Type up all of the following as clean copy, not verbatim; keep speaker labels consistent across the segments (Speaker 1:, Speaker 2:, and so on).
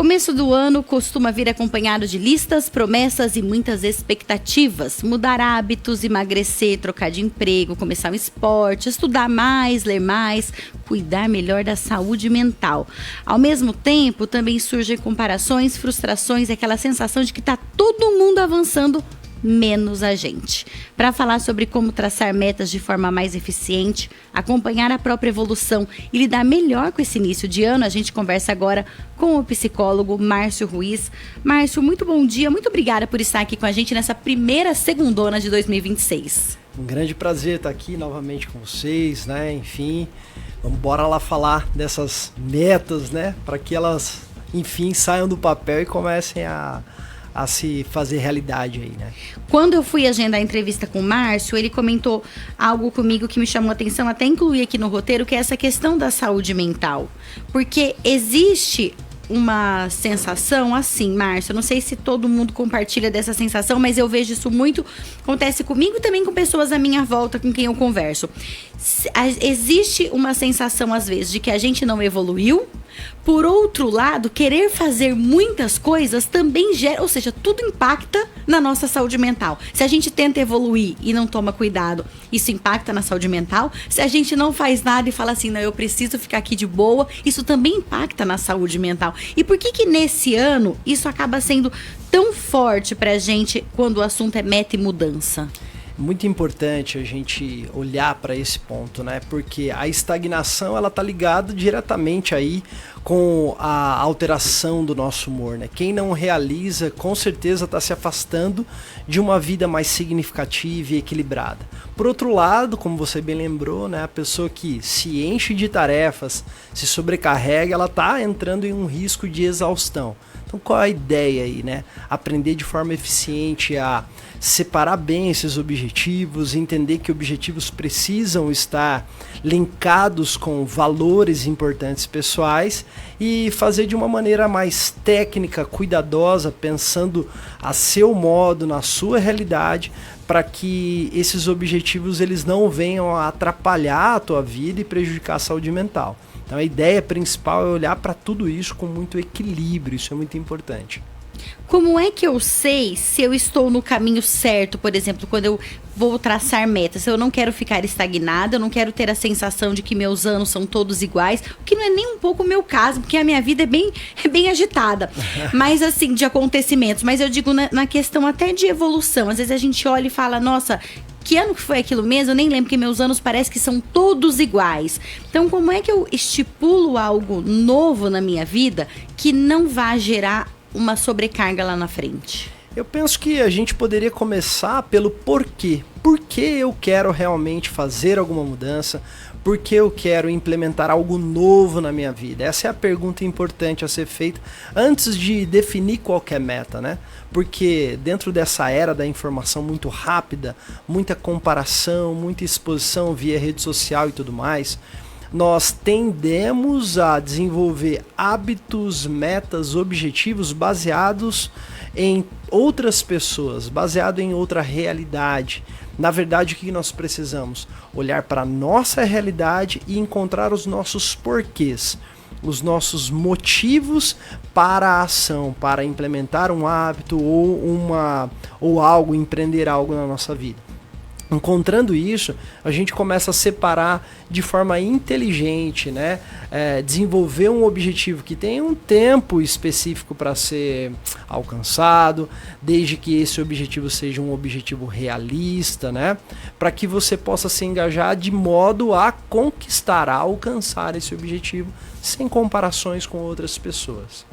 Speaker 1: Começo do ano costuma vir acompanhado de listas, promessas e muitas expectativas. Mudar hábitos, emagrecer, trocar de emprego, começar um esporte, estudar mais, ler mais, cuidar melhor da saúde mental. Ao mesmo tempo, também surgem comparações, frustrações e aquela sensação de que está todo mundo avançando, menos a gente. Para falar sobre como traçar metas de forma mais eficiente, acompanhar a própria evolução e lidar melhor com esse início de ano, a gente conversa agora com o psicólogo Márcio Ruiz. Márcio, muito bom dia, muito obrigada por estar aqui com a gente nessa primeira segundona de 2026.
Speaker 2: Um grande prazer estar aqui novamente com vocês, né? Enfim, vamos bora lá falar dessas metas, né? Para que elas, enfim, saiam do papel e comecem a se fazer realidade aí, né?
Speaker 1: Quando eu fui agendar a entrevista com o Márcio, ele comentou algo comigo que me chamou a atenção, até incluí aqui no roteiro, que é essa questão da saúde mental. Porque existe uma sensação assim, Márcio, eu não sei se todo mundo compartilha dessa sensação, mas eu vejo isso muito, acontece comigo e também com pessoas à minha volta com quem eu converso. Existe uma sensação, às vezes, de que a gente não evoluiu. Por outro lado, querer fazer muitas coisas também gera, ou seja, tudo impacta na nossa saúde mental. Se a gente tenta evoluir e não toma cuidado, isso impacta na saúde mental. Se a gente não faz nada e fala assim, não, eu preciso ficar aqui de boa, isso também impacta na saúde mental. E por que nesse ano isso acaba sendo tão forte pra gente quando o assunto é meta e mudança?
Speaker 2: Muito importante a gente olhar para esse ponto, né? Porque a estagnação, ela tá ligada diretamente aí com a alteração do nosso humor, né? Quem não realiza, com certeza está se afastando de uma vida mais significativa e equilibrada. Por outro lado, como você bem lembrou, né? A pessoa que se enche de tarefas, se sobrecarrega, ela tá entrando em um risco de exaustão. Então qual é a ideia aí, né? Aprender de forma eficiente a separar bem esses objetivos, entender que objetivos precisam estar linkados com valores importantes pessoais e fazer de uma maneira mais técnica, cuidadosa, pensando a seu modo, na sua realidade, para que esses objetivos eles não venham a atrapalhar a tua vida e prejudicar a saúde mental. Então a ideia principal é olhar para tudo isso com muito equilíbrio, isso é muito importante.
Speaker 1: Como é que eu sei se eu estou no caminho certo, por exemplo, quando eu vou traçar metas? Eu não quero ficar estagnada, eu não quero ter a sensação de que meus anos são todos iguais, o que não é nem um pouco o meu caso, porque a minha vida é bem agitada, mas assim, de acontecimentos. Mas eu digo na questão até de evolução. Às vezes a gente olha e fala, nossa, que ano que foi aquilo mesmo? Eu nem lembro, porque meus anos parece que são todos iguais. Então, como é que eu estipulo algo novo na minha vida que não vá gerar uma sobrecarga lá na frente?
Speaker 2: Eu penso que a gente poderia começar pelo porquê. Por que eu quero realmente fazer alguma mudança? Por que eu quero implementar algo novo na minha vida? Essa é a pergunta importante a ser feita antes de definir qualquer meta, né? Porque dentro dessa era da informação muito rápida, muita comparação, muita exposição via rede social e tudo mais, nós tendemos a desenvolver hábitos, metas, objetivos baseados em outras pessoas, baseado em outra realidade. Na verdade, o que nós precisamos? Olhar para a nossa realidade e encontrar os nossos porquês, os nossos motivos para a ação, para implementar um hábito ou algo, empreender algo na nossa vida. Encontrando isso, a gente começa a separar de forma inteligente, né? Desenvolver um objetivo que tem um tempo específico para ser alcançado, desde que esse objetivo seja um objetivo realista, né? Para que você possa se engajar de modo a conquistar, a alcançar esse objetivo sem comparações com outras pessoas.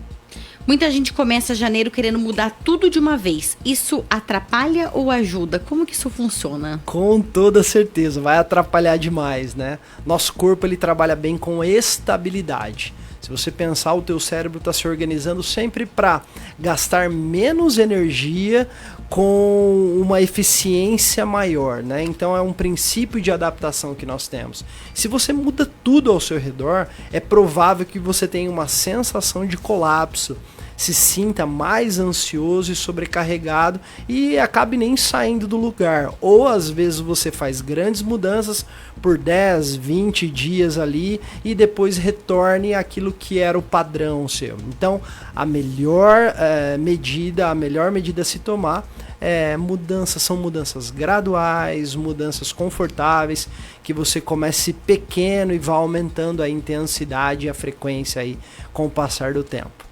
Speaker 1: Muita gente começa janeiro querendo mudar tudo de uma vez. Isso atrapalha ou ajuda? Como que isso funciona?
Speaker 2: Com toda certeza, vai atrapalhar demais, né? Nosso corpo ele trabalha bem com estabilidade. Se você pensar, o teu cérebro está se organizando sempre para gastar menos energia com uma eficiência maior, né? Então é um princípio de adaptação que nós temos. Se você muda tudo ao seu redor, é provável que você tenha uma sensação de colapso. se sinta mais ansioso e sobrecarregado e acabe nem saindo do lugar. Ou às vezes você faz grandes mudanças por 10, 20 dias ali e depois retorne àquilo que era o padrão seu. Então, a melhor medida a se tomar são mudanças graduais, mudanças confortáveis, que você comece pequeno e vá aumentando a intensidade e a frequência aí com o passar do tempo.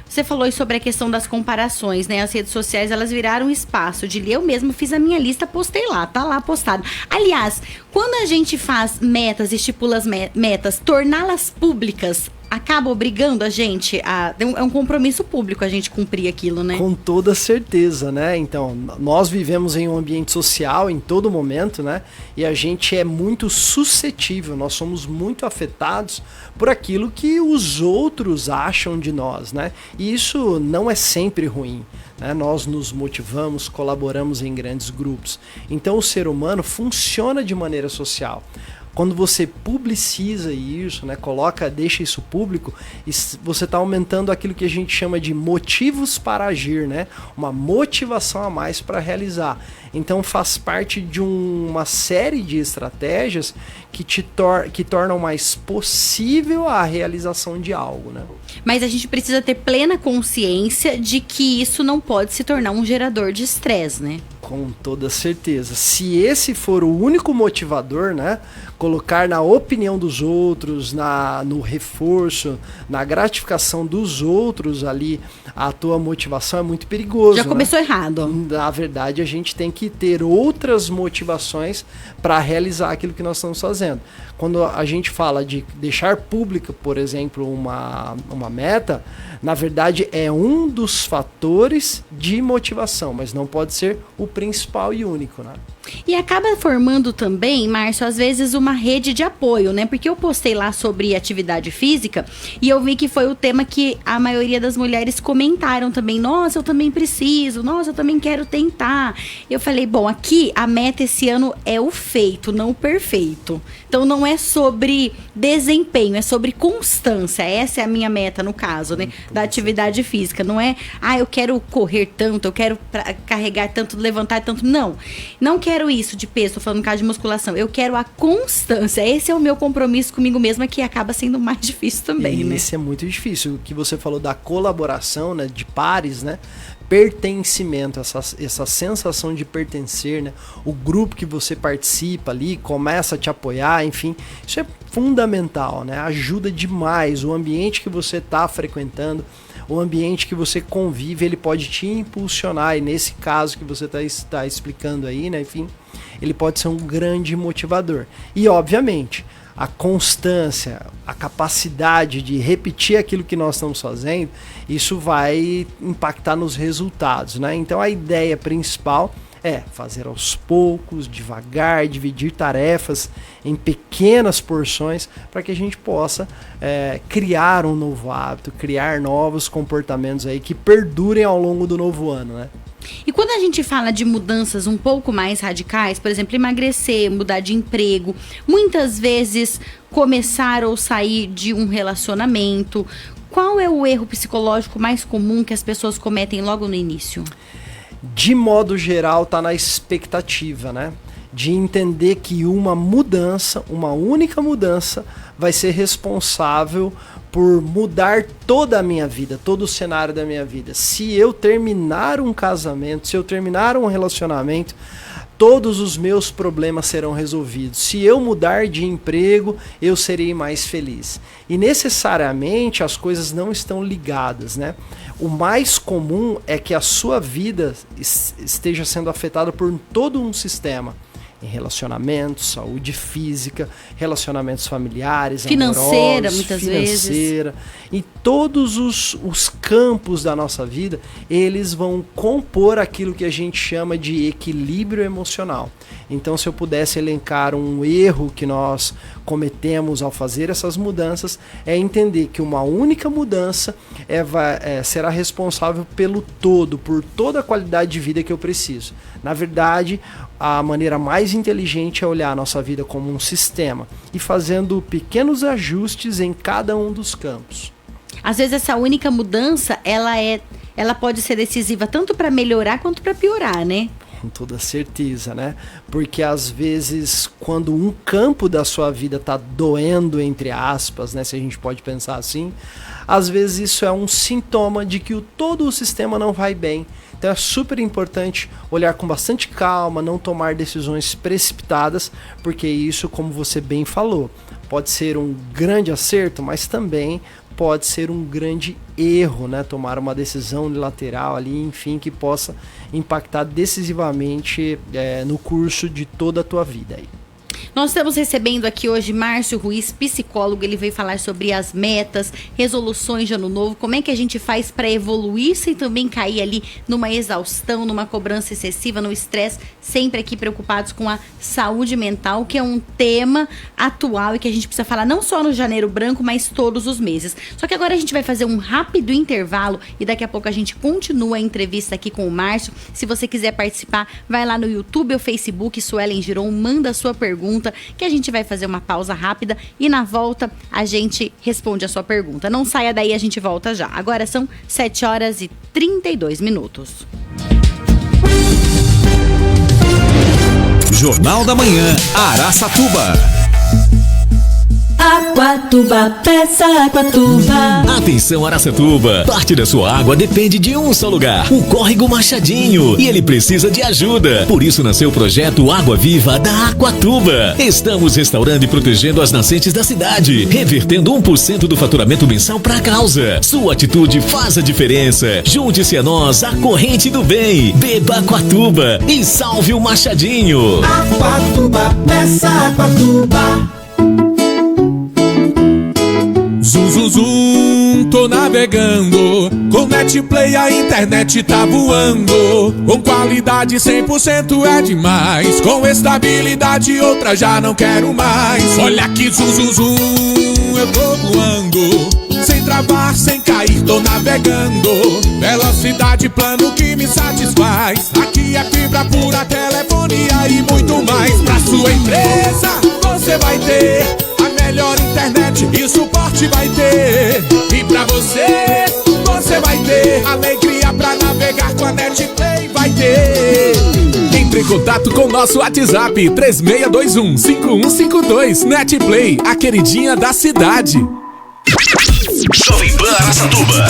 Speaker 1: Você falou sobre a questão das comparações, né? As redes sociais, elas viraram um espaço de... Eu mesmo fiz a minha lista, postei lá, tá lá postado. Aliás, quando a gente faz metas, estipula as metas, torná-las públicas, acaba obrigando a gente a... É um compromisso público a gente cumprir aquilo, né?
Speaker 2: Com toda certeza, né? Então, nós vivemos em um ambiente social em todo momento, né? E a gente é muito suscetível, nós somos muito afetados por aquilo que os outros acham de nós, né? E isso não é sempre ruim, né? Nós nos motivamos, colaboramos em grandes grupos. Então, o ser humano funciona de maneira social. Quando você publiciza isso, né, deixa isso público, você está aumentando aquilo que a gente chama de motivos para agir, né? Uma motivação a mais para realizar. Então faz parte de uma série de estratégias que tornam mais possível a realização de algo, né?
Speaker 1: Mas a gente precisa ter plena consciência de que isso não pode se tornar um gerador de estresse, né?
Speaker 2: Com toda certeza. Se esse for o único motivador, né? Colocar na opinião dos outros, no reforço, na gratificação dos outros ali, a tua motivação é muito perigoso.
Speaker 1: Já começou errado.
Speaker 2: Na verdade, a gente tem que ter outras motivações para realizar aquilo que nós estamos fazendo. Quando a gente fala de deixar pública, por exemplo, uma meta, na verdade é um dos fatores de motivação, mas não pode ser o principal e único, né?
Speaker 1: E acaba formando também, Márcio, às vezes uma rede de apoio, né? Porque eu postei lá sobre atividade física e eu vi que foi o tema que a maioria das mulheres comentaram também. Nossa, eu também preciso. Nossa, eu também quero tentar. Eu falei, bom, aqui a meta esse ano é o feito, não o perfeito. Então não é sobre desempenho, é sobre constância. Essa é a minha meta no caso, né? Da atividade física. Não é, eu quero correr tanto, eu quero carregar tanto, levantar tanto. Não quero isso de peso, tô falando no caso de musculação. Eu quero a constância. Esse é o meu compromisso comigo mesma, que acaba sendo mais difícil também, né?
Speaker 2: Isso é muito difícil. O que você falou da colaboração, né, de pares, né? Pertencimento, essa sensação de pertencer, né? O grupo que você participa ali começa a te apoiar, enfim, isso é fundamental, né? Ajuda demais. O ambiente que você está frequentando, o ambiente que você convive, ele pode te impulsionar, e nesse caso que você está explicando aí, né? Enfim, ele pode ser um grande motivador. E obviamente a constância, a capacidade de repetir aquilo que nós estamos fazendo, isso vai impactar nos resultados, né? Então a ideia principal é fazer aos poucos, devagar, dividir tarefas em pequenas porções para que a gente possa criar um novo hábito, criar novos comportamentos aí que perdurem ao longo do novo ano, né?
Speaker 1: E quando a gente fala de mudanças um pouco mais radicais, por exemplo, emagrecer, mudar de emprego, muitas vezes começar ou sair de um relacionamento, qual é o erro psicológico mais comum que as pessoas cometem logo no início?
Speaker 2: De modo geral, tá na expectativa, né? De entender que uma mudança, uma única mudança, vai ser responsável por mudar toda a minha vida, todo o cenário da minha vida. Se eu terminar um casamento, se eu terminar um relacionamento, todos os meus problemas serão resolvidos. Se eu mudar de emprego, eu serei mais feliz. E necessariamente as coisas não estão ligadas, né? O mais comum é que a sua vida esteja sendo afetada por todo um sistema. Em relacionamentos, saúde física, relacionamentos familiares,
Speaker 1: financeira,
Speaker 2: amorosos,
Speaker 1: muitas vezes.
Speaker 2: E todos os campos da nossa vida, eles vão compor aquilo que a gente chama de equilíbrio emocional. Então, se eu pudesse elencar um erro que nós cometemos ao fazer essas mudanças, é entender que uma única mudança será responsável pelo todo, por toda a qualidade de vida que eu preciso. Na verdade, a maneira mais inteligente é olhar a nossa vida como um sistema e fazendo pequenos ajustes em cada um dos campos.
Speaker 1: às vezes essa única mudança, ela pode ser decisiva tanto para melhorar quanto para piorar, né?
Speaker 2: Com toda certeza, né? Porque às vezes quando um campo da sua vida tá doendo, entre aspas, né? Se a gente pode pensar assim, às vezes isso é um sintoma de que todo o sistema não vai bem. Então é super importante olhar com bastante calma, não tomar decisões precipitadas, porque isso, como você bem falou, pode ser um grande acerto, mas também pode ser um grande erro, né? Tomar uma decisão unilateral ali, enfim, que possa impactar decisivamente no curso de toda a tua vida aí.
Speaker 1: Nós estamos recebendo aqui hoje Márcio Ruiz, psicólogo. Ele veio falar sobre as metas, resoluções de ano novo, como é que a gente faz para evoluir sem também cair ali numa exaustão, numa cobrança excessiva, no estresse, sempre aqui preocupados com a saúde mental, que é um tema atual e que a gente precisa falar não só no Janeiro Branco, mas todos os meses. Só que agora a gente vai fazer um rápido intervalo e daqui a pouco a gente continua a entrevista aqui com o Márcio. Se você quiser participar, vai lá no YouTube ou Facebook, Suelen Giron, manda a sua pergunta, que a gente vai fazer uma pausa rápida e na volta a gente responde a sua pergunta. Não saia daí, a gente volta já. Agora são 7h32.
Speaker 3: Jornal da Manhã, Araçatuba.
Speaker 4: Aquatuba, peça Aquatuba.
Speaker 3: Atenção, Araçatuba. Parte da sua água depende de um só lugar, o Córrego Machadinho. E ele precisa de ajuda. Por isso nasceu o projeto Água Viva da Aquatuba. Estamos restaurando e protegendo as nascentes da cidade, revertendo 1% do faturamento mensal para a causa. Sua atitude faz a diferença. Junte-se a nós, a corrente do bem. Beba Aquatuba e salve o Machadinho.
Speaker 4: Aquatuba, peça Aquatuba.
Speaker 5: Zum, zum, zum, tô navegando. Com Netplay a internet tá voando. Com qualidade 100% é demais. Com estabilidade outra já não quero mais. Olha que zum, zum, zum, eu tô voando. Sem travar, sem cair, tô navegando. Velocidade, plano que me satisfaz. Aqui é fibra pura, telefonia e muito mais. Pra sua empresa, você vai ter a melhor internet e suporte vai ter. E pra você, você vai ter alegria pra navegar com a Netplay, vai ter.
Speaker 6: Entre em contato com o nosso WhatsApp 3621-5152. Netplay, a queridinha da cidade.
Speaker 3: Jovem Pan Araçatuba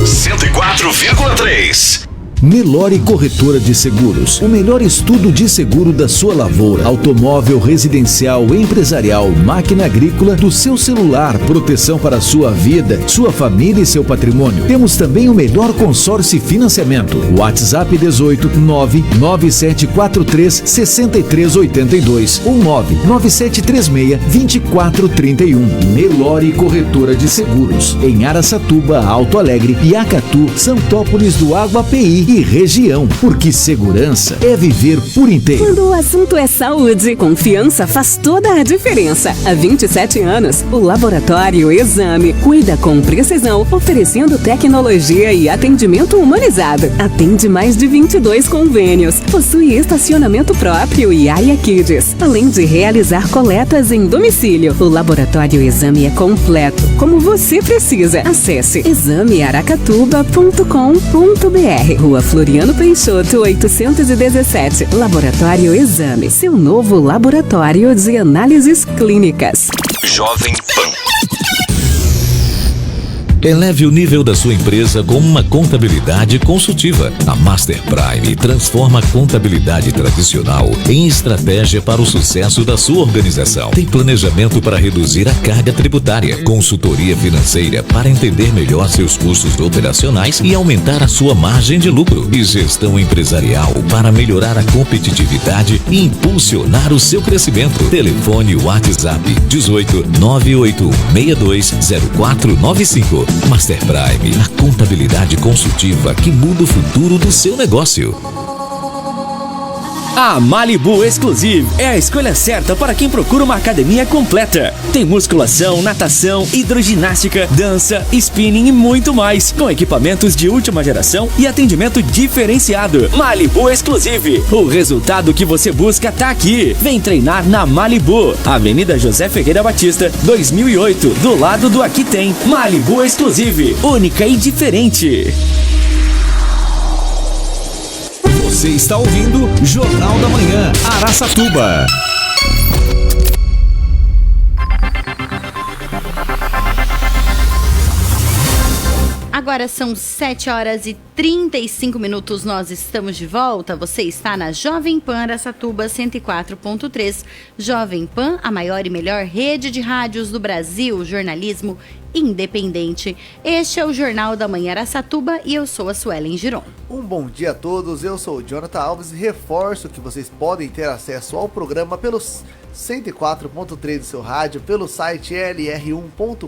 Speaker 3: 104,3.
Speaker 7: Nelore Corretora de Seguros, o melhor estudo de seguro da sua lavoura, automóvel, residencial, empresarial, máquina agrícola, do seu celular, proteção para a sua vida, sua família e seu patrimônio. Temos também o melhor consórcio e financiamento. WhatsApp 18 99743 6382 ou 99736 2431. Nelore Corretora de Seguros, em Araçatuba, Alto Alegre, Iacatu, Santópolis do Aguapeí e região, porque segurança é viver por inteiro.
Speaker 8: Quando o assunto é saúde, confiança faz toda a diferença. Há 27 anos, o Laboratório Exame cuida com precisão, oferecendo tecnologia e atendimento humanizado. Atende mais de 22 convênios, possui estacionamento próprio e área Kids, além de realizar coletas em domicílio. O Laboratório Exame é completo, como você precisa. Acesse examearacatuba.com.br. Rua Floriano Peixoto, 817. Laboratório Exame, seu novo laboratório de análises clínicas.
Speaker 3: Jovem Pan. Eleve o nível da sua empresa com uma contabilidade consultiva. A Master Prime transforma a contabilidade tradicional em estratégia para o sucesso da sua organização. Tem planejamento para reduzir a carga tributária, consultoria financeira para entender melhor seus custos operacionais e aumentar a sua margem de lucro, e gestão empresarial para melhorar a competitividade e impulsionar o seu crescimento. Telefone WhatsApp 18 981620495. Master Prime, a contabilidade consultiva que muda o futuro do seu negócio.
Speaker 9: A Malibu Exclusive é a escolha certa para quem procura uma academia completa. Tem musculação, natação, hidroginástica, dança, spinning e muito mais, com equipamentos de última geração e atendimento diferenciado. Malibu Exclusive. O resultado que você busca tá aqui. Vem treinar na Malibu. Avenida José Ferreira Batista, 2008, do lado do Aqui Tem. Malibu Exclusive. Única e diferente.
Speaker 7: Você está ouvindo Jornal da Manhã, Araçatuba.
Speaker 1: Agora são 7 horas e 35 minutos, nós estamos de volta. Você está na Jovem Pan Araçatuba 104.3. Jovem Pan, a maior e melhor rede de rádios do Brasil, jornalismo independente. Este é o Jornal da Manhã Araçatuba e eu sou a Suelen Giron.
Speaker 10: Um bom dia a todos, eu sou o Jonathan Alves e reforço que vocês podem ter acesso ao programa pelos 104.3 do seu rádio, pelo site lr1.com.br,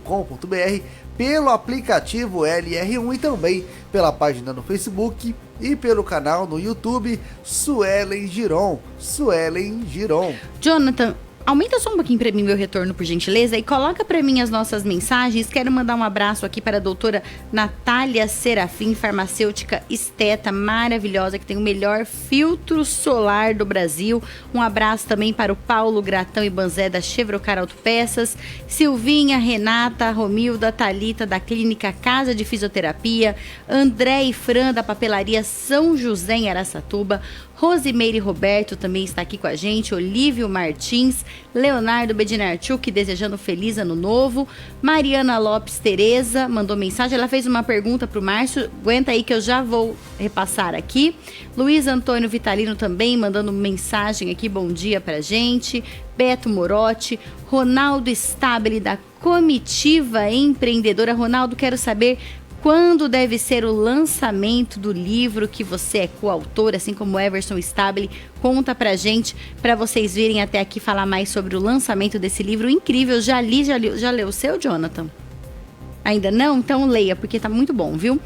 Speaker 10: pelo aplicativo LR1 e também pela página no Facebook e pelo canal no YouTube Suelen Giron. Suelen Giron.
Speaker 1: Jonathan, aumenta só um pouquinho para mim meu retorno, por gentileza, e coloca para mim as nossas mensagens. Quero mandar um abraço aqui para a doutora Natália Serafim, farmacêutica esteta maravilhosa, que tem o melhor filtro solar do Brasil. Um abraço também para o Paulo Gratão e Banzé da Chevrocar Autopeças, Silvinha, Renata, Romilda, Thalita da Clínica Casa de Fisioterapia, André e Fran da Papelaria São José em Araçatuba, Rosimeire Roberto também está aqui com a gente, Olívio Martins, Leonardo Bedinarchuk desejando feliz ano novo, Mariana Lopes Tereza mandou mensagem, ela fez uma pergunta para o Márcio, aguenta aí que eu já vou repassar aqui. Luiz Antônio Vitalino também mandando mensagem aqui, bom dia pra gente. Beto Morotti, Ronaldo Stabile da Comitiva Empreendedora. Ronaldo, quero saber quando deve ser o lançamento do livro que você é coautor, assim como Everson Stabile. Conta pra gente, pra vocês virem até aqui falar mais sobre o lançamento desse livro incrível. Já leu o seu, Jonathan? Ainda não? Então leia, porque tá muito bom, viu?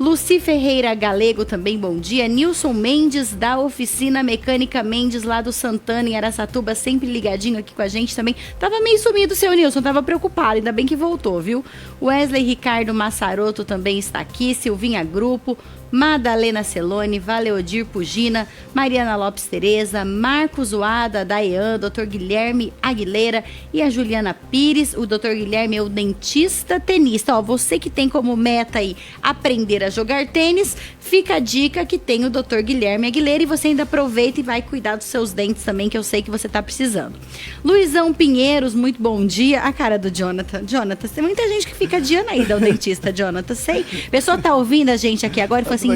Speaker 1: Luci Ferreira Galego também, bom dia. Nilson Mendes, da Oficina Mecânica Mendes, lá do Santana, em Araçatuba, sempre ligadinho aqui com a gente também. Tava meio sumido o seu Nilson, tava preocupado, ainda bem que voltou, viu? Wesley Ricardo Massaroto também está aqui, Silvinha Grupo, Madalena Celone, Valeodir Pugina, Mariana Lopes Tereza, Marcos Uada, Dayan, Dr. Guilherme Aguilera e a Juliana Pires. O Dr. Guilherme é o dentista tenista. Ó, você que tem como meta aí aprender a jogar tênis, fica a dica que tem o Dr. Guilherme Aguilera e você ainda aproveita e vai cuidar dos seus dentes também, que eu sei que você tá precisando. Luizão Pinheiros, muito bom dia. A cara do Jonathan. Jonathan, tem muita gente que fica adiando aí do dentista, Jonathan, sei. A pessoa tá ouvindo a gente aqui agora e fala assim,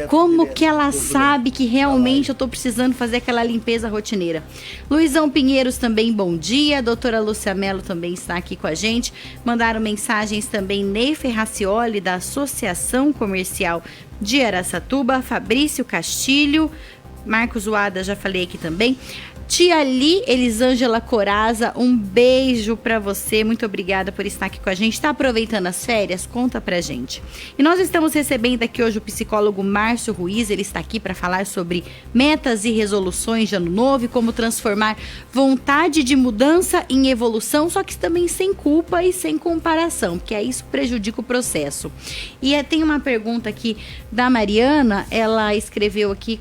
Speaker 1: como que ela sabe que realmente eu tô precisando fazer aquela limpeza rotineira? Luizão Pinheiros também, bom dia. Doutora Lúcia Mello também está aqui com a gente. Mandaram mensagens também Ney Ferracioli, da Associação Comercial de Araçatuba, Fabrício Castilho, Marcos Uada, já falei aqui também. Tia Li Elisângela Coraza, um beijo pra você, muito obrigada por estar aqui com a gente. Tá aproveitando as férias? Conta pra gente. E nós estamos recebendo aqui hoje o psicólogo Márcio Ruiz, ele está aqui para falar sobre metas e resoluções de ano novo e como transformar vontade de mudança em evolução, só que também sem culpa e sem comparação, porque aí isso prejudica o processo. E tem uma pergunta aqui da Mariana, ela escreveu aqui,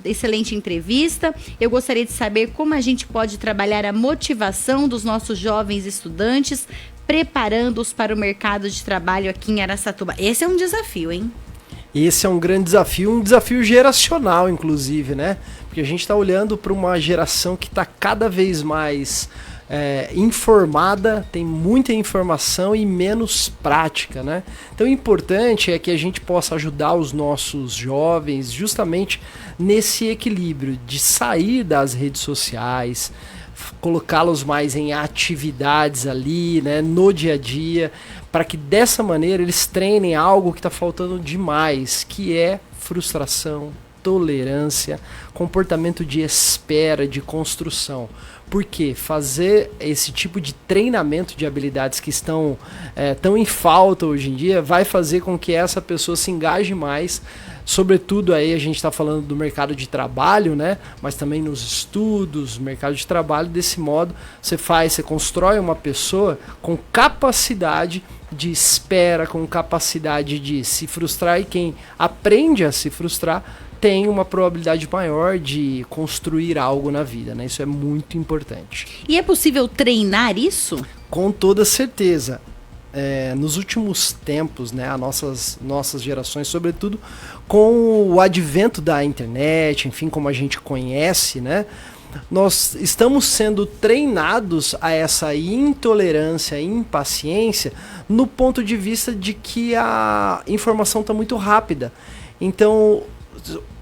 Speaker 1: excelente entrevista. Eu gostaria de saber como a gente pode trabalhar a motivação dos nossos jovens estudantes, preparando-os para o mercado de trabalho aqui em Araçatuba. Esse é um desafio, hein?
Speaker 2: Esse é um grande desafio, um desafio geracional, inclusive, né? Porque a gente está olhando para uma geração que está cada vez mais informada, tem muita informação e menos prática, né? Então o importante é que a gente possa ajudar os nossos jovens justamente nesse equilíbrio de sair das redes sociais, colocá-los mais em atividades ali, né, no dia a dia, para que dessa maneira eles treinem algo que está faltando demais, que é frustração, tolerância, comportamento de espera, de construção. Porque fazer esse tipo de treinamento de habilidades que estão tão em falta hoje em dia vai fazer com que essa pessoa se engaje mais, sobretudo aí a gente está falando do mercado de trabalho, né? Mas também nos estudos, mercado de trabalho. Desse modo você constrói uma pessoa com capacidade de espera, com capacidade de se frustrar, e quem aprende a se frustrar tem uma probabilidade maior de construir algo na vida, né? Isso é muito importante.
Speaker 1: E é possível treinar isso?
Speaker 2: Com toda certeza. Nos últimos tempos, né, as nossas gerações, sobretudo com o advento da internet, enfim, como a gente conhece, né, nós estamos sendo treinados a essa intolerância, impaciência, no ponto de vista de que a informação está muito rápida. Então,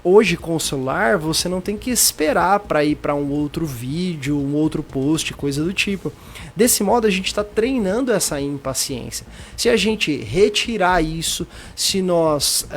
Speaker 2: hoje com o celular você não tem que esperar para ir para um outro vídeo, um outro post, coisa do tipo. Desse modo a gente está treinando essa impaciência. Se a gente retirar isso, se nós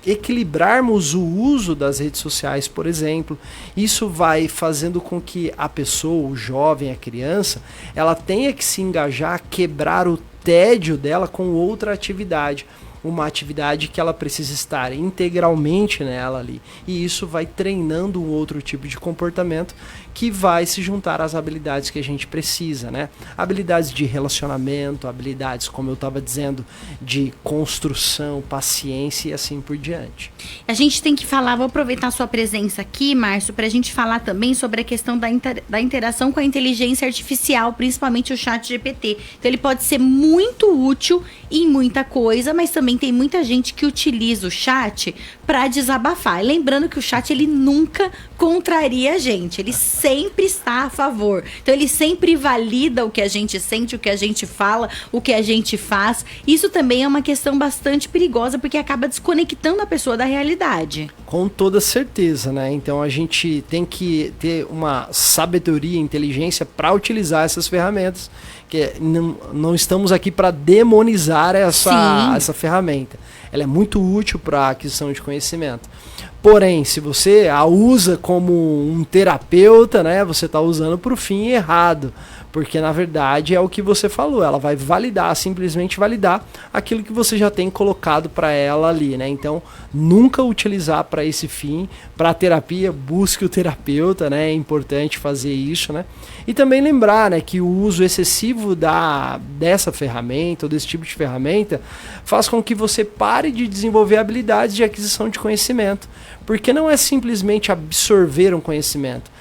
Speaker 2: equilibrarmos o uso das redes sociais, por exemplo, isso vai fazendo com que a pessoa, o jovem, a criança, ela tenha que se engajar, quebrar o tédio dela com outra atividade. Uma atividade que ela precisa estar integralmente nela ali. E isso vai treinando um outro tipo de comportamento que vai se juntar às habilidades que a gente precisa, né? Habilidades de relacionamento, habilidades, como eu estava dizendo, de construção, paciência e assim por diante.
Speaker 1: A gente tem que falar, vou aproveitar a sua presença aqui, Márcio, para a gente falar também sobre a questão da interação com a inteligência artificial, principalmente o ChatGPT. Então ele pode ser muito útil em muita coisa, mas também tem muita gente que utiliza o chat para desabafar. E lembrando que o chat, ele nunca contraria a gente, ele sempre está a favor. Então ele sempre valida o que a gente sente, o que a gente fala, o que a gente faz. Isso também é uma questão bastante perigosa, porque acaba desconectando a pessoa da realidade.
Speaker 2: Com toda certeza, né? Então a gente tem que ter uma sabedoria, inteligência para utilizar essas ferramentas, que não estamos aqui para demonizar essa ferramenta. Ela é muito útil para a aquisição de conhecimento. Porém, se você a usa como um terapeuta, né, você está usando para o fim errado. Porque, na verdade, é o que você falou. Ela vai validar, simplesmente validar aquilo que você já tem colocado para ela ali, né? Então, nunca utilizar para esse fim. Para a terapia, busque o terapeuta, né? É importante fazer isso, né? E também lembrar, né, que o uso excessivo dessa ferramenta, ou desse tipo de ferramenta, faz com que você pare de desenvolver habilidades de aquisição de conhecimento. Porque não é simplesmente absorver um conhecimento.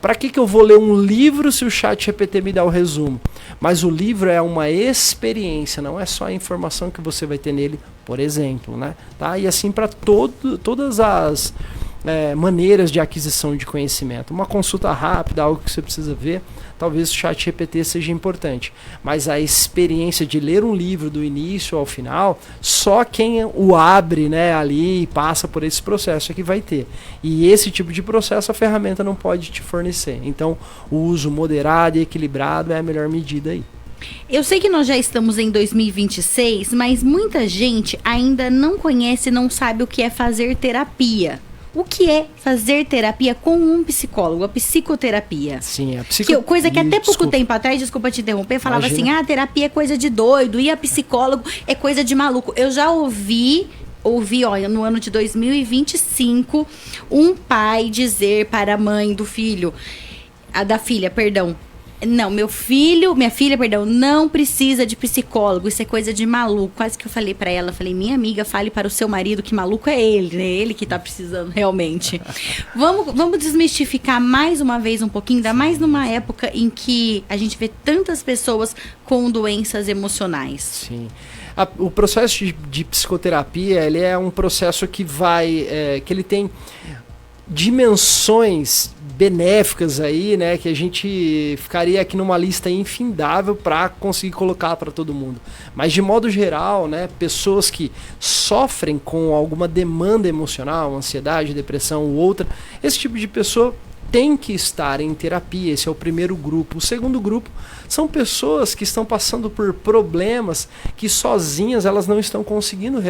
Speaker 2: Para que eu vou ler um livro se o ChatGPT me dá o resumo? Mas o livro é uma experiência, não é só a informação que você vai ter nele, por exemplo, né? Tá? E assim para todas as maneiras de aquisição de conhecimento. Uma consulta rápida, algo que você precisa ver, talvez o ChatGPT seja importante. Mas a experiência de ler um livro do início ao final, só quem o abre, né, ali e passa por esse processo é que vai ter. E esse tipo de processo a ferramenta não pode te fornecer. Então, o uso moderado e equilibrado é a melhor medida aí.
Speaker 1: Eu sei que nós já estamos em 2026, mas muita gente ainda não conhece, não sabe o que é fazer terapia. O que é fazer terapia com um psicólogo, a psicoterapia?
Speaker 2: Sim, a psicoterapia.
Speaker 1: Coisa que até pouco tempo atrás, desculpa te interromper, falava assim, terapia é coisa de doido, e a psicólogo é coisa de maluco. Eu já ouvi, olha, no ano de 2025, um pai dizer para a mãe do filho, da filha, perdão, não, minha filha, não precisa de psicólogo, isso é coisa de maluco. Quase que eu falei pra ela, minha amiga, fale para o seu marido que maluco é ele, né? Ele que tá precisando realmente. Vamos desmistificar mais uma vez um pouquinho, ainda mais numa época em que a gente vê tantas pessoas com doenças emocionais.
Speaker 2: Sim. O processo de psicoterapia, ele é um processo que que ele tem dimensões benéficas aí, né, que a gente ficaria aqui numa lista infindável para conseguir colocar para todo mundo. Mas de modo geral, né, pessoas que sofrem com alguma demanda emocional, ansiedade, depressão ou outra, esse tipo de pessoa tem que estar em terapia. Esse é o primeiro grupo. O segundo grupo são pessoas que estão passando por problemas que sozinhas elas não estão conseguindo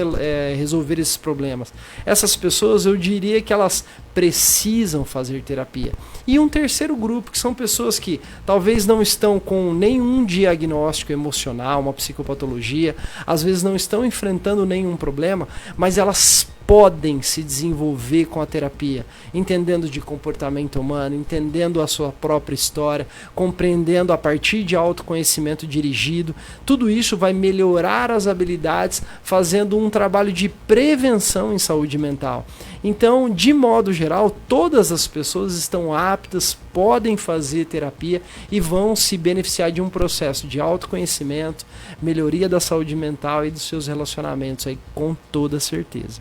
Speaker 2: resolver esses problemas. Essas pessoas, eu diria que elas precisam fazer terapia. E um terceiro grupo, que são pessoas que talvez não estão com nenhum diagnóstico emocional, uma psicopatologia, às vezes não estão enfrentando nenhum problema, mas elas podem se desenvolver com a terapia, entendendo de comportamento humano, entendendo a sua própria história, compreendendo a partir de autoconhecimento dirigido. Tudo isso vai melhorar as habilidades, fazendo um trabalho de prevenção em saúde mental. Então, de modo geral, todas as pessoas estão aptas, podem fazer terapia e vão se beneficiar de um processo de autoconhecimento, melhoria da saúde mental e dos seus relacionamentos aí, com toda certeza.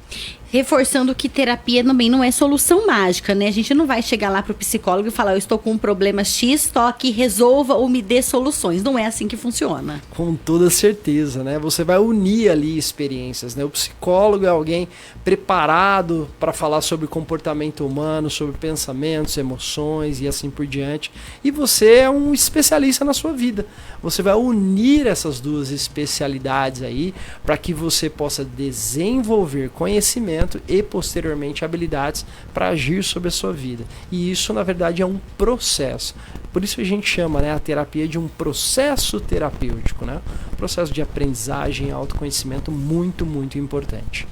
Speaker 1: Reforçando que terapia também não é solução mágica, né? A gente não vai chegar lá pro psicólogo e falar, eu estou com um problema X, toque, resolva ou me dê soluções. Não é assim que funciona.
Speaker 2: Com toda certeza, né? Você vai unir ali experiências, né? O psicólogo é alguém preparado para falar sobre comportamento humano, sobre pensamentos, emoções e assim por diante. E você é um especialista na sua vida. Você vai unir essas duas especialidades aí para que você possa desenvolver conhecimento e posteriormente habilidades para agir sobre a sua vida. E isso na verdade é um processo. Por isso a gente chama, né, a terapia de um processo terapêutico, né? Um processo de aprendizagem e autoconhecimento muito, muito importante.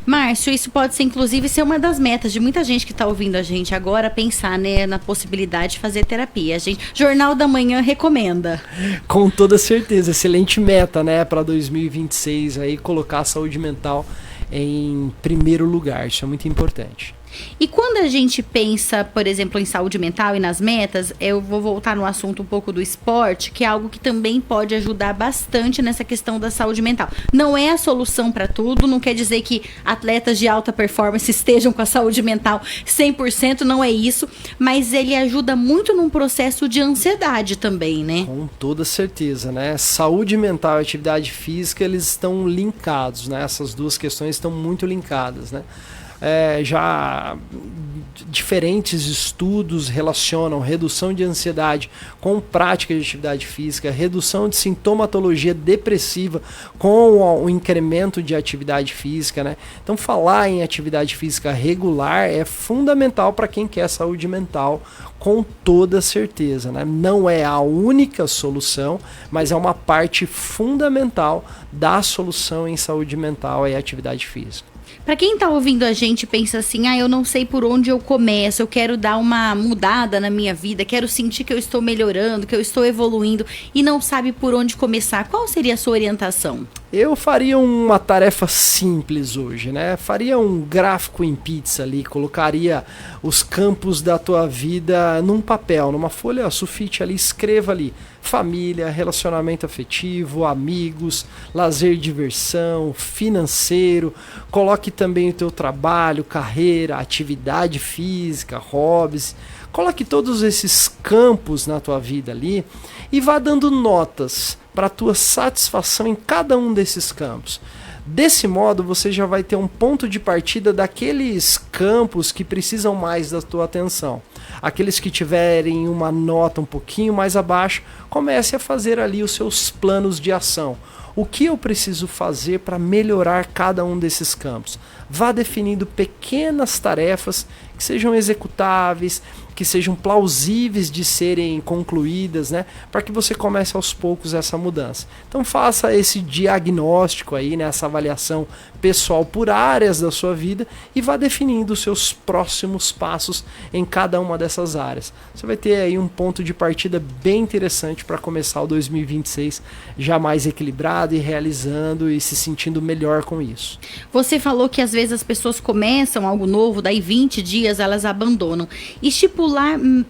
Speaker 1: Márcio, isso pode ser inclusive ser uma das metas de muita gente que está ouvindo a gente agora, pensar, né, na possibilidade de fazer terapia. A gente, Jornal da Manhã recomenda.
Speaker 2: Com toda certeza, excelente meta, né, para 2026 aí, colocar a saúde mental em primeiro lugar. Isso é muito importante.
Speaker 1: E quando a gente pensa, por exemplo, em saúde mental e nas metas, eu vou voltar no assunto um pouco do esporte, que é algo que também pode ajudar bastante nessa questão da saúde mental. Não é a solução para tudo, não quer dizer que atletas de alta performance estejam com a saúde mental 100%, não é isso, mas ele ajuda muito num processo de ansiedade também, né?
Speaker 2: Com toda certeza, né? Saúde mental e atividade física, eles estão linkados, né? Essas duas questões estão muito linkadas, né? Já diferentes estudos relacionam redução de ansiedade com prática de atividade física, redução de sintomatologia depressiva com o incremento de atividade física, né? Então falar em atividade física regular é fundamental para quem quer saúde mental, com toda certeza, né? Não é a única solução, mas é uma parte fundamental da solução em saúde mental e atividade física.
Speaker 1: Para quem está ouvindo a gente e pensa assim, eu não sei por onde eu começo, eu quero dar uma mudada na minha vida, quero sentir que eu estou melhorando, que eu estou evoluindo e não sabe por onde começar, qual seria a sua orientação?
Speaker 2: Eu faria uma tarefa simples hoje, né? Faria um gráfico em pizza ali, colocaria os campos da tua vida num papel, numa folha sulfite ali, escreva ali família, relacionamento afetivo, amigos, lazer e diversão, financeiro, coloque também o teu trabalho, carreira, atividade física, hobbies, coloque todos esses campos na tua vida ali e vá dando notas para a tua satisfação em cada um desses campos. Desse modo, você já vai ter um ponto de partida daqueles campos que precisam mais da tua atenção. Aqueles que tiverem uma nota um pouquinho mais abaixo, comece a fazer ali os seus planos de ação. O que eu preciso fazer para melhorar cada um desses campos? Vá definindo pequenas tarefas que sejam executáveis, que sejam plausíveis de serem concluídas, né? Para que você comece aos poucos essa mudança. Então faça esse diagnóstico aí, né? Essa avaliação pessoal por áreas da sua vida e vá definindo os seus próximos passos em cada uma dessas áreas. Você vai ter aí um ponto de partida bem interessante para começar o 2026 já mais equilibrado e realizando e se sentindo melhor com isso.
Speaker 1: Você falou que às vezes as pessoas começam algo novo, daí 20 dias elas abandonam. Estipular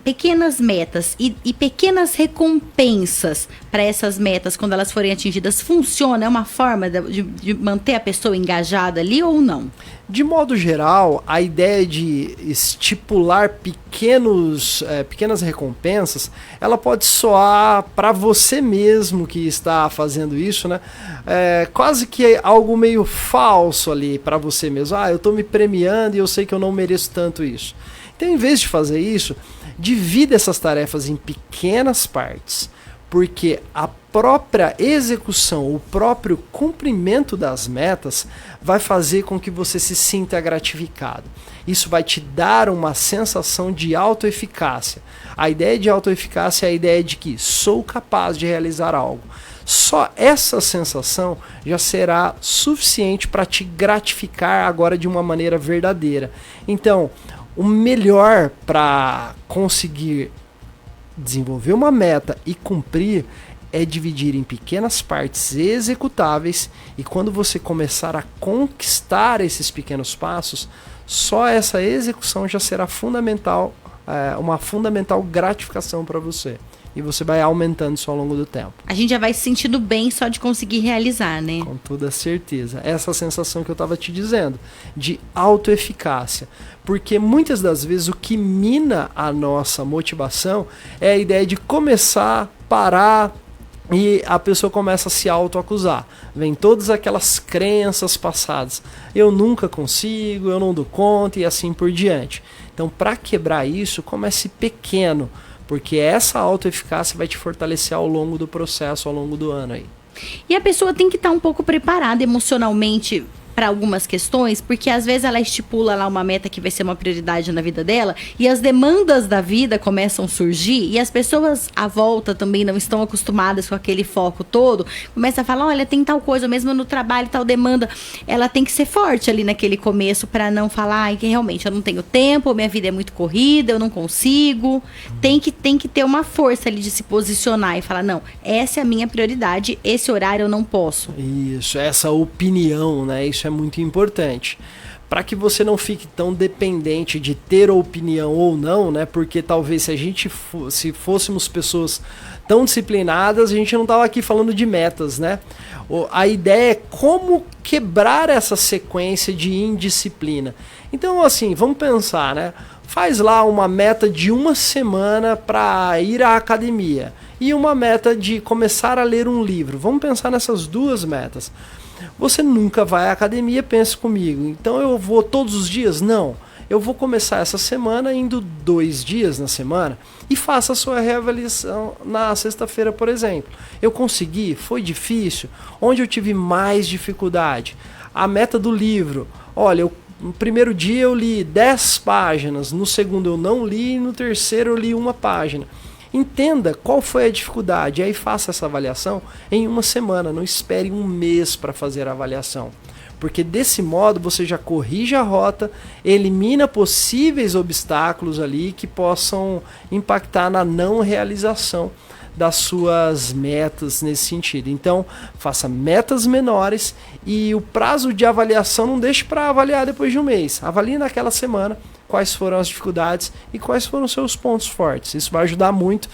Speaker 1: pequenas metas e pequenas recompensas para essas metas quando elas forem atingidas funciona? É uma forma de manter a pessoa engajada ali ou não?
Speaker 2: De modo geral, a ideia de estipular pequenas recompensas, ela pode soar para você mesmo que está fazendo isso, né? Quase que algo meio falso ali para você mesmo. Eu estou me premiando e eu sei que eu não mereço tanto isso. Então, em vez de fazer isso, Divida essas tarefas em pequenas partes, porque a própria execução, o próprio cumprimento das metas vai fazer com que você se sinta gratificado. Isso vai te dar uma sensação de autoeficácia. A ideia de autoeficácia é a ideia de que sou capaz de realizar algo. Só essa sensação já será suficiente para te gratificar agora de uma maneira verdadeira. Então, o melhor para conseguir desenvolver uma meta e cumprir é dividir em pequenas partes executáveis, e quando você começar a conquistar esses pequenos passos, só essa execução já será fundamental, uma fundamental gratificação para você. E você vai aumentando isso ao longo do tempo.
Speaker 1: A gente já vai se sentindo bem só de conseguir realizar, né?
Speaker 2: Com toda certeza. Essa sensação que eu estava te dizendo, de autoeficácia. Porque muitas das vezes o que mina a nossa motivação é a ideia de começar, parar, e a pessoa começa a se autoacusar. Vem todas aquelas crenças passadas. Eu nunca consigo, eu não dou conta e assim por diante. Então, para quebrar isso, comece pequeno, porque essa autoeficácia vai te fortalecer ao longo do processo, ao longo do ano aí.
Speaker 1: E a pessoa tem que estar um pouco preparada emocionalmente para algumas questões, porque às vezes ela estipula lá uma meta que vai ser uma prioridade na vida dela, e as demandas da vida começam a surgir, e as pessoas à volta também não estão acostumadas com aquele foco todo, começa a falar, olha, tem tal coisa, mesmo no trabalho, tal demanda. Ela tem que ser forte ali naquele começo para não falar que realmente eu não tenho tempo, minha vida é muito corrida, eu não consigo. Tem que ter uma força ali de se posicionar e falar, não, essa é a minha prioridade, esse horário eu não posso.
Speaker 2: Isso, essa opinião, né? Isso é muito importante, para que você não fique tão dependente de ter opinião ou não, né? Porque talvez se fôssemos pessoas tão disciplinadas, a gente não estava aqui falando de metas, né? A ideia é como quebrar essa sequência de indisciplina. Então, assim, vamos pensar, né? Faz lá uma meta de uma semana para ir à academia e uma meta de começar a ler um livro. Vamos pensar nessas duas metas. Você nunca vai à academia, pense comigo. Então eu vou todos os dias? Não. Eu vou começar essa semana indo 2 dias na semana e faça a sua reavaliação na sexta-feira, por exemplo. Eu consegui? Foi difícil? Onde eu tive mais dificuldade? A meta do livro. Olha, no primeiro dia eu li 10 páginas, no segundo eu não li e no terceiro eu li 1 página. Entenda qual foi a dificuldade, e aí faça essa avaliação em uma semana, não espere 1 mês para fazer a avaliação. Porque desse modo você já corrige a rota, elimina possíveis obstáculos ali que possam impactar na não realização das suas metas nesse sentido. Então, faça metas menores e o prazo de avaliação não deixe para avaliar depois de 1 mês. Avalie naquela semana quais foram as dificuldades e quais foram os seus pontos fortes. Isso vai ajudar muito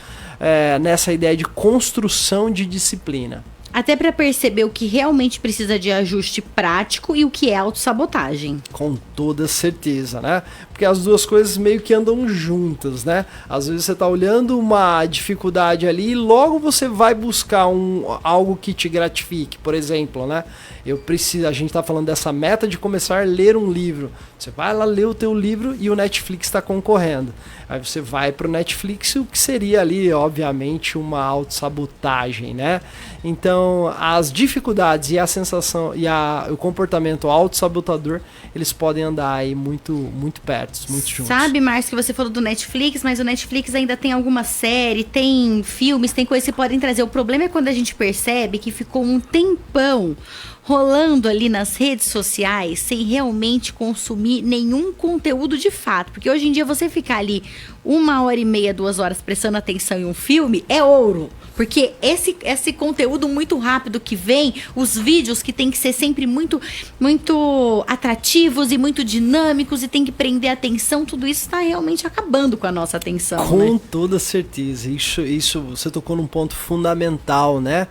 Speaker 2: nessa ideia de construção de disciplina.
Speaker 1: Até para perceber o que realmente precisa de ajuste prático e o que é autossabotagem.
Speaker 2: Com toda certeza, né? Porque as duas coisas meio que andam juntas, né? Às vezes você está olhando uma dificuldade ali e logo você vai buscar algo que te gratifique. Por exemplo, né? A gente está falando dessa meta de começar a ler um livro. Você vai lá ler o teu livro e o Netflix está concorrendo. Aí você vai para o Netflix, o que seria ali, obviamente, uma autossabotagem, né? Então, as dificuldades e a sensação e o comportamento autossabotador, eles podem andar aí muito, muito perto, muito juntos.
Speaker 1: Sabe, Márcio, que você falou do Netflix, mas o Netflix ainda tem alguma série, tem filmes, tem coisas que podem trazer. O problema é quando a gente percebe que ficou um tempão rolando ali nas redes sociais sem realmente consumir nenhum conteúdo de fato. Porque hoje em dia você ficar ali 1h30, 2 horas prestando atenção em um filme é ouro. Porque esse conteúdo muito rápido que vem, os vídeos que tem que ser sempre muito, muito atrativos e muito dinâmicos e tem que prender a atenção, tudo isso está realmente acabando com a nossa atenção.
Speaker 2: Com toda certeza. Isso você tocou num ponto fundamental, né?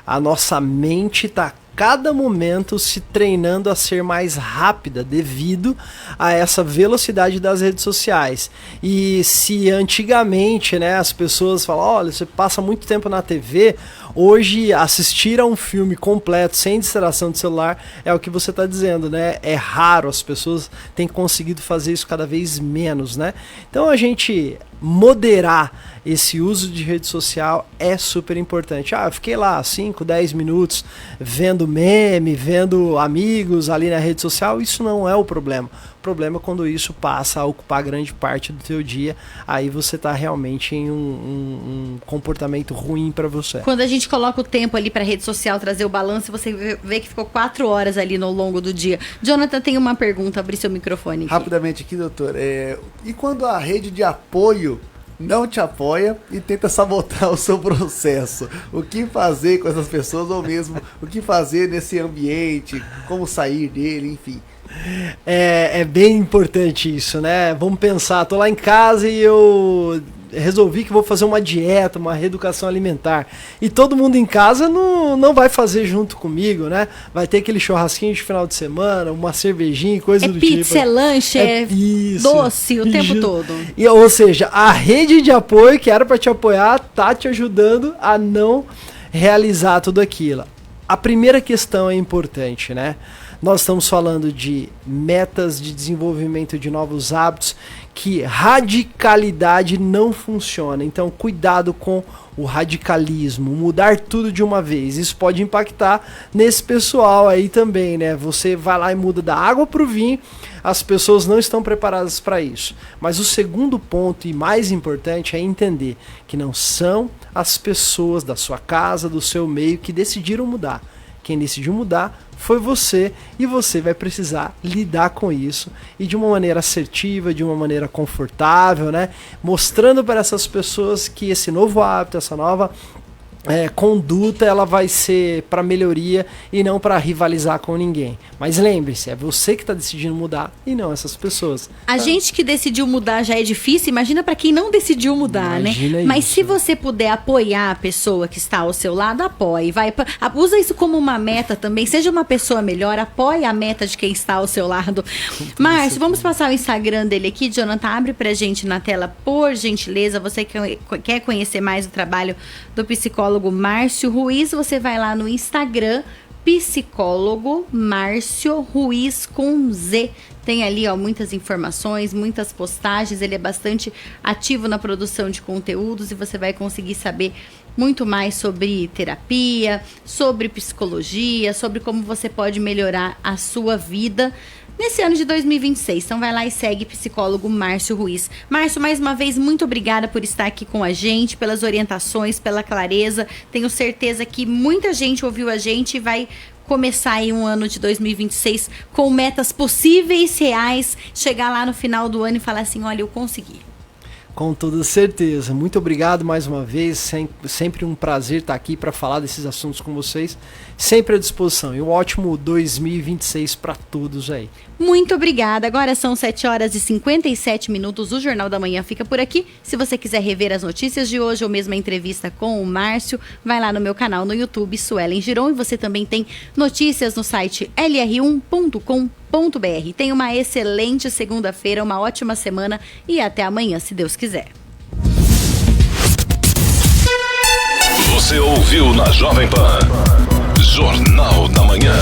Speaker 2: A nossa mente está cada momento se treinando a ser mais rápida devido a essa velocidade das redes sociais. E se antigamente, né, as pessoas falam, olha, você passa muito tempo na TV, hoje assistir a um filme completo sem distração de celular é o que você está dizendo, né? É raro, as pessoas têm conseguido fazer isso cada vez menos, né? Então a gente moderar esse uso de rede social é super importante. Eu fiquei lá 5, 10 minutos vendo meme, vendo amigos ali na rede social, isso não é o problema. O problema é quando isso passa a ocupar grande parte do teu dia, aí você está realmente em um comportamento ruim para você.
Speaker 1: Quando a gente coloca o tempo ali para rede social trazer o balanço, você vê que ficou 4 horas ali no longo do dia. Jonathan, tem uma pergunta, abri seu microfone aqui.
Speaker 10: Rapidamente aqui, doutor. E quando a rede de apoio não te apoia e tenta sabotar o seu processo? O que fazer com essas pessoas, ou mesmo o que fazer nesse ambiente, como sair dele, enfim?
Speaker 2: É bem importante isso, né? Vamos pensar, tô lá em casa e eu resolvi que vou fazer uma dieta, uma reeducação alimentar. E todo mundo em casa não vai fazer junto comigo, né? Vai ter aquele churrasquinho de final de semana, uma cervejinha e coisa do tipo.
Speaker 1: Pizza, é lanche, é doce o tempo todo.
Speaker 2: Ou seja, a rede de apoio que era para te apoiar tá te ajudando a não realizar tudo aquilo. A primeira questão é importante, né? Nós estamos falando de metas de desenvolvimento de novos hábitos, que radicalidade não funciona. Então, cuidado com o radicalismo, mudar tudo de uma vez. Isso pode impactar nesse pessoal aí também, né? Você vai lá e muda da água para o vinho, as pessoas não estão preparadas para isso. Mas o segundo ponto e mais importante é entender que não são as pessoas da sua casa, do seu meio, que decidiram mudar. Quem decidiu mudar foi você, e você vai precisar lidar com isso e de uma maneira assertiva, de uma maneira confortável, né? Mostrando para essas pessoas que esse novo hábito, essa nova conduta, ela vai ser para melhoria e não para rivalizar com ninguém. Mas lembre-se, é você que está decidindo mudar e não essas pessoas.
Speaker 1: A gente que decidiu mudar já é difícil, imagina para quem não decidiu mudar, imagina, né? Mas se você puder apoiar a pessoa que está ao seu lado, apoie. Usa isso como uma meta também, seja uma pessoa melhor, apoie a meta de quem está ao seu lado. Márcio, vamos passar o Instagram dele aqui. Jonathan, abre pra gente na tela, por gentileza. Você que quer conhecer mais o trabalho do psicólogo Márcio Ruiz, você vai lá no Instagram, psicólogo Márcio Ruiz com Z. Tem ali muitas informações, muitas postagens, ele é bastante ativo na produção de conteúdos e você vai conseguir saber muito mais sobre terapia, sobre psicologia, sobre como você pode melhorar a sua vida nesse ano de 2026. Então vai lá e segue psicólogo Márcio Ruiz. Márcio, mais uma vez, muito obrigada por estar aqui com a gente, pelas orientações, pela clareza. Tenho certeza que muita gente ouviu a gente e vai começar aí um ano de 2026 com metas possíveis, reais, chegar lá no final do ano e falar assim, olha, eu consegui.
Speaker 2: Com toda certeza. Muito obrigado mais uma vez. Sempre um prazer estar aqui para falar desses assuntos com vocês. Sempre à disposição. E um ótimo 2026 para todos aí.
Speaker 1: Muito obrigada. Agora são 7h57. O Jornal da Manhã fica por aqui. Se você quiser rever as notícias de hoje ou mesmo a entrevista com o Márcio, vai lá no meu canal no YouTube, Suelen Giron. E você também tem notícias no site lr1.com.br. Tenha uma excelente segunda-feira, uma ótima semana e até amanhã, se Deus quiser.
Speaker 3: Você ouviu na Jovem Pan Jornal da Manhã.